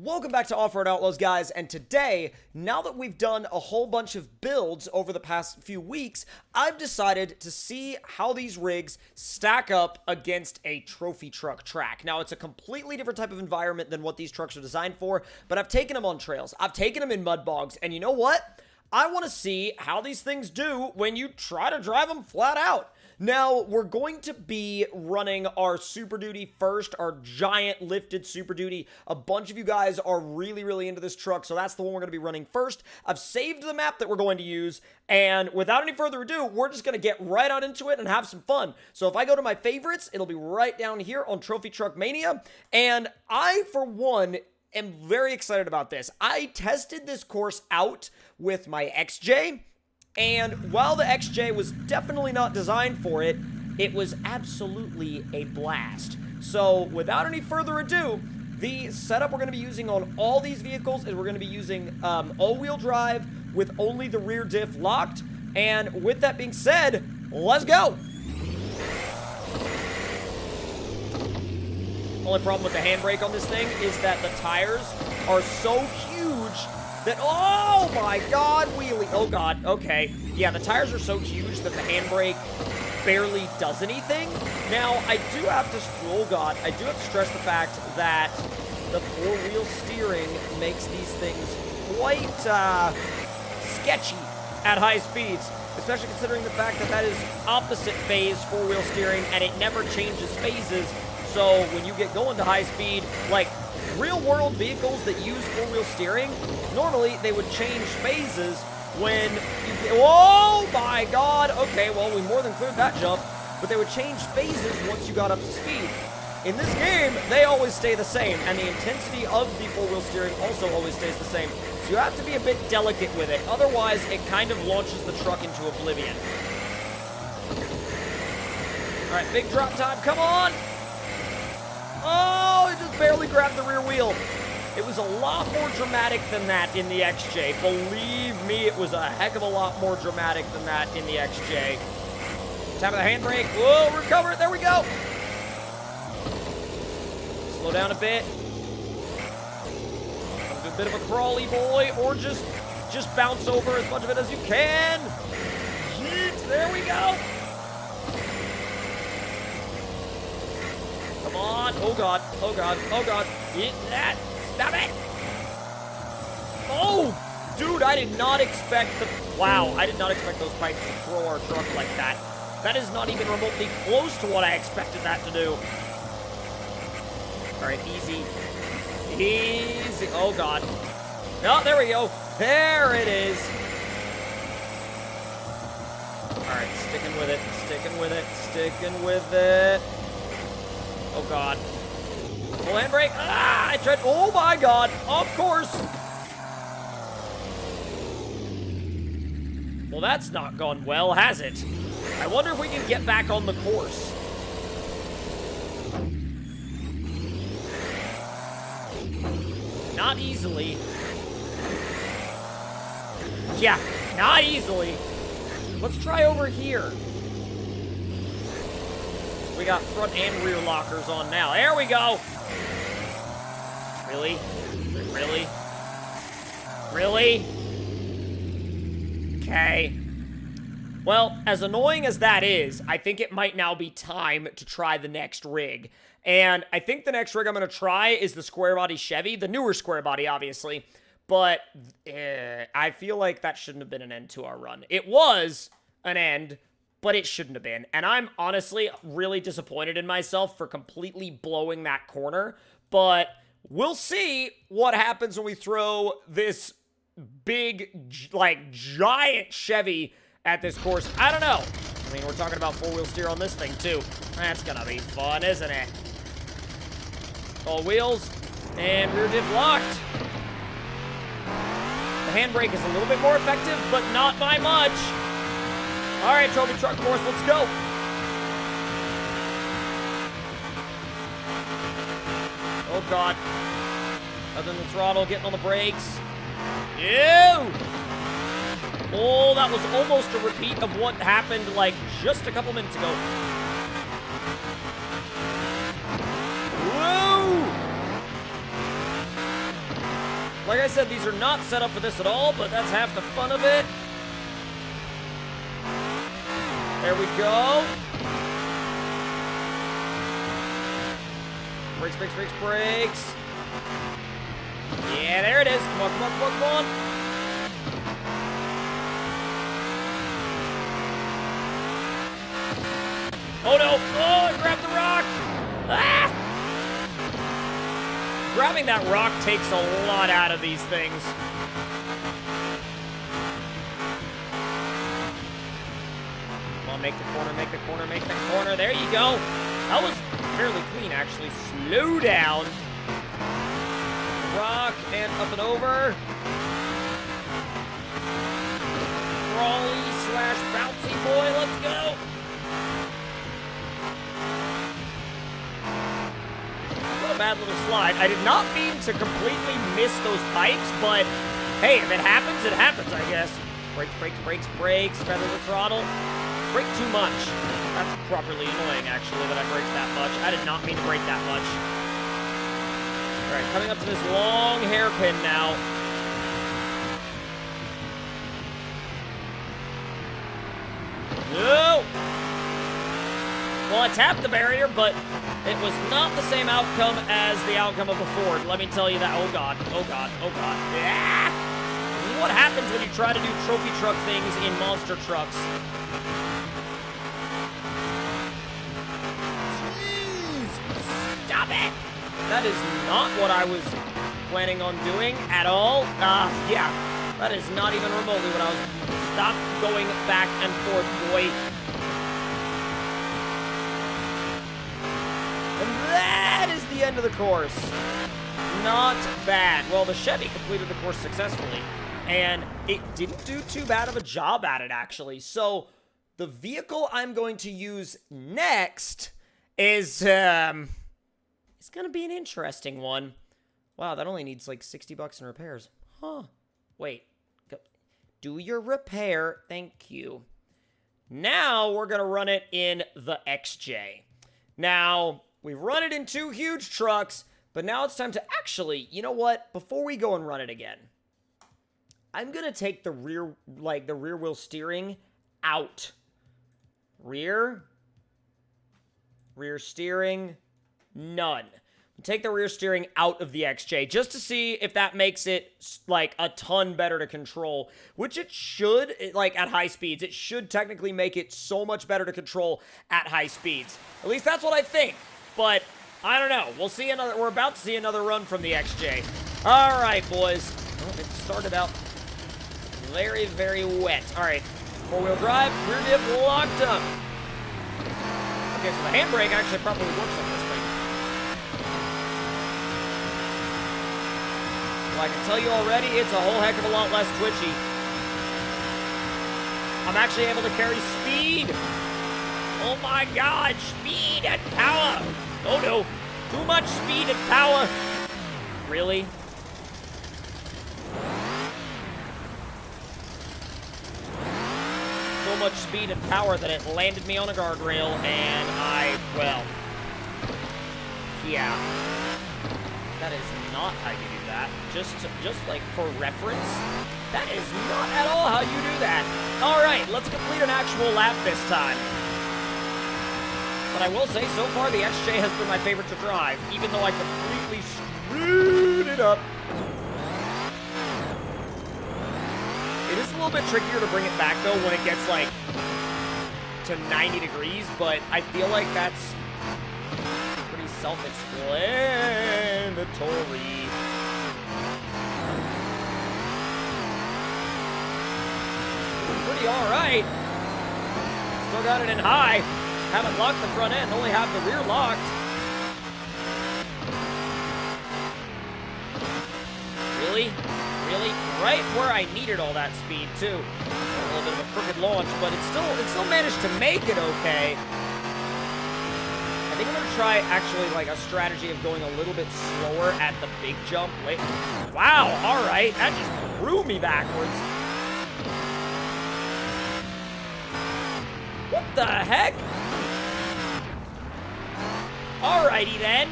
Welcome back to Off-Road Outlaws, guys, and today, now that we've done a whole bunch of builds over the past few weeks, I've decided to see how these rigs stack up against a trophy truck track. Now, it's a completely different type of environment than what these trucks are designed for, but I've taken them on trails, I've taken them in mud bogs, and you know what? I want to see how these things do when you try to drive them flat out. Now, we're going to be running our Super Duty first, our giant lifted Super Duty. A bunch of you guys are really into this truck, so that's the one we're going to be running first. I've saved the map that we're going to use, and without any further ado, we're just going to get right out into it and have some fun. So if I go to my favorites, it'll be right down here on Trophy Truck Mania, and I, for one, am very excited about this. I tested this course out with my XJ, and while the XJ was definitely not designed for it, it was absolutely a blast. So without any further ado, the setup we're going to be using on all these vehicles is we're going to be using all-wheel drive with only the rear diff locked. And with that being said, let's go! Only problem with the handbrake on this thing is that the tires are so huge that, oh my god, wheelie, oh god, okay. Yeah, the tires are so huge that the handbrake barely does anything. Now, I do have to, oh god, I do have to stress the fact that the four-wheel steering makes these things quite sketchy at high speeds, especially considering the fact that that is opposite phase four-wheel steering and it never changes phases. So when you get going to high speed, like real-world vehicles that use four-wheel steering, normally they would change phases when you get, oh my god, okay, well, we more than cleared that jump, but they would change phases once you got up to speed. In this game, they always stay the same, and the intensity of the four-wheel steering also always stays the same. So you have to be a bit delicate with it, otherwise it kind of launches the truck into oblivion. All right, big drop time, come on! Oh, it just barely grabbed the rear wheel. It was a lot more dramatic than that in the XJ. Believe me, it was a heck of a lot more dramatic than that in the XJ. Tap of the handbrake. Whoa, recover it. There we go. Slow down a bit. Do a bit of a crawly, boy, or just bounce over as much of it as you can. Yeet, there we go. Come on. Oh, God. Oh, God. Oh, God. Eat that. Stop it. Oh, dude, I did not expect the... Wow, I did not expect those pipes to throw our truck like that. That is not even remotely close to what I expected that to do. All right, easy. Easy. Oh, God. Oh, there we go. There it is. All right, sticking with it. Sticking with it. Sticking with it. Oh, God. Full handbrake. Ah, I tried. Oh, my God. Of course. Well, that's not gone well, has it? I wonder if we can get back on the course. Not easily. Yeah, not easily. Let's try over here. We got front and rear lockers on now. There we go. Really? Really? Really? Okay. Well, as annoying as that is, I think it might now be time to try the next rig. And I think the next rig I'm going to try is the square body Chevy. The newer square body, obviously. But I feel like that shouldn't have been an end to our run. It was an end, but it shouldn't have been. And I'm honestly really disappointed in myself for completely blowing that corner. But we'll see what happens when we throw this big, like, giant Chevy at this course. I don't know. I mean, we're talking about four-wheel steer on this thing, too. That's gonna be fun, isn't it? All wheels and rear diff locked. The handbrake is a little bit more effective, but not by much. All right, trophy truck course, let's go. Oh, God. Other than the throttle, getting on the brakes. Ew! Oh, that was almost a repeat of what happened, like, just a couple minutes ago. Woo! Like I said, these are not set up for this at all, but that's half the fun of it. There we go. Brakes, brakes, brakes, brakes. Yeah, there it is. Come on, come on, come on, come on. Oh no! Oh, I grabbed the rock! Ah! Grabbing that rock takes a lot out of these things. Come on, make the corner, make the corner, make the corner. There you go. That was fairly clean, actually. Slow down. Rock and up and over. Crawly slash bouncy boy, let's go. What a bad little slide. I did not mean to completely miss those pipes, but hey, if it happens, it happens, I guess. Brakes, brakes, brakes, brakes. Feather the throttle. Brake too much. That's properly annoying, actually, that I braked that much. I did not mean to brake that much. All right, coming up to this long hairpin now. No! Well, I tapped the barrier, but it was not the same outcome as the outcome of the Ford. Let me tell you that. Oh, God. Oh, God. Oh, God. Yeah! This is what happens when you try to do trophy truck things in monster trucks. Jeez! Stop it! That is not what I was planning on doing at all. Yeah. That is not even remotely what I was... Stop going back and forth, boy. And that is the end of the course. Not bad. Well, the Chevy completed the course successfully, and it didn't do too bad of a job at it, actually. So, the vehicle I'm going to use next is, it's going to be an interesting one. Wow, that only needs like 60 bucks in repairs. Huh. Wait. Do your repair. Thank you. Now, we're going to run it in the XJ. Now... We've run it in 2 huge trucks, but now it's time to actually, you know what? Before we go and run it again, I'm going to take the rear wheel steering out. Rear steering, none. Take the rear steering out of the XJ just to see if that makes it like a ton better to control, which it should, like at high speeds. It should technically make it so much better to control at high speeds. At least that's what I think. But, I don't know. We'll see another... We're about to see another run from the XJ. All right, boys. Well, it started out very, very wet. All right. 4-wheel drive. Rear diff locked up. Okay, so the handbrake actually properly works on this thing. Well, I can tell you already, it's a whole heck of a lot less twitchy. I'm actually able to carry speed. Oh my God, speed and power. Oh no, too much speed and power. Really? So much speed and power that it landed me on a guardrail and well, yeah. That is not how you do that. Just like for reference, that is not at all how you do that. All right, let's complete an actual lap this time. But I will say, so far, the XJ has been my favorite to drive, even though I completely screwed it up. It is a little bit trickier to bring it back, though, when it gets, like, to 90 degrees, but I feel like that's pretty self-explanatory. Pretty all right. Still got it in high. Haven't locked the front end, only have the rear locked. Really? Really? Right where I needed all that speed, too. A little bit of a crooked launch, but it still managed to make it okay. I think I'm gonna try, actually, like, a strategy of going a little bit slower at the big jump. Wait. Wow, all right. That just threw me backwards. What the heck? Alrighty then.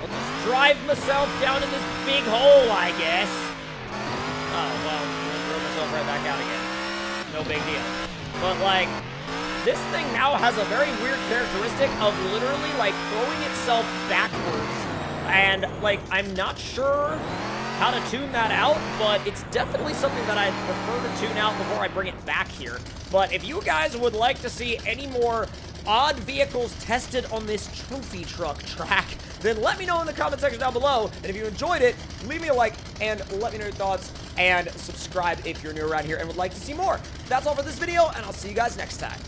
I'll just drive myself down in this big hole, I guess. Oh, well, throw myself right back out again. No big deal. But, like, this thing now has a very weird characteristic of literally, like, throwing itself backwards. And, like, I'm not sure how to tune that out, but it's definitely something that I prefer to tune out before I bring it back here. But if you guys would like to see any more odd vehicles tested on this trophy truck track, then let me know in the comment section down below. And if you enjoyed it, leave me a like and let me know your thoughts, and subscribe if you're new around here and would like to see more. That's all for this video, and I'll see you guys next time.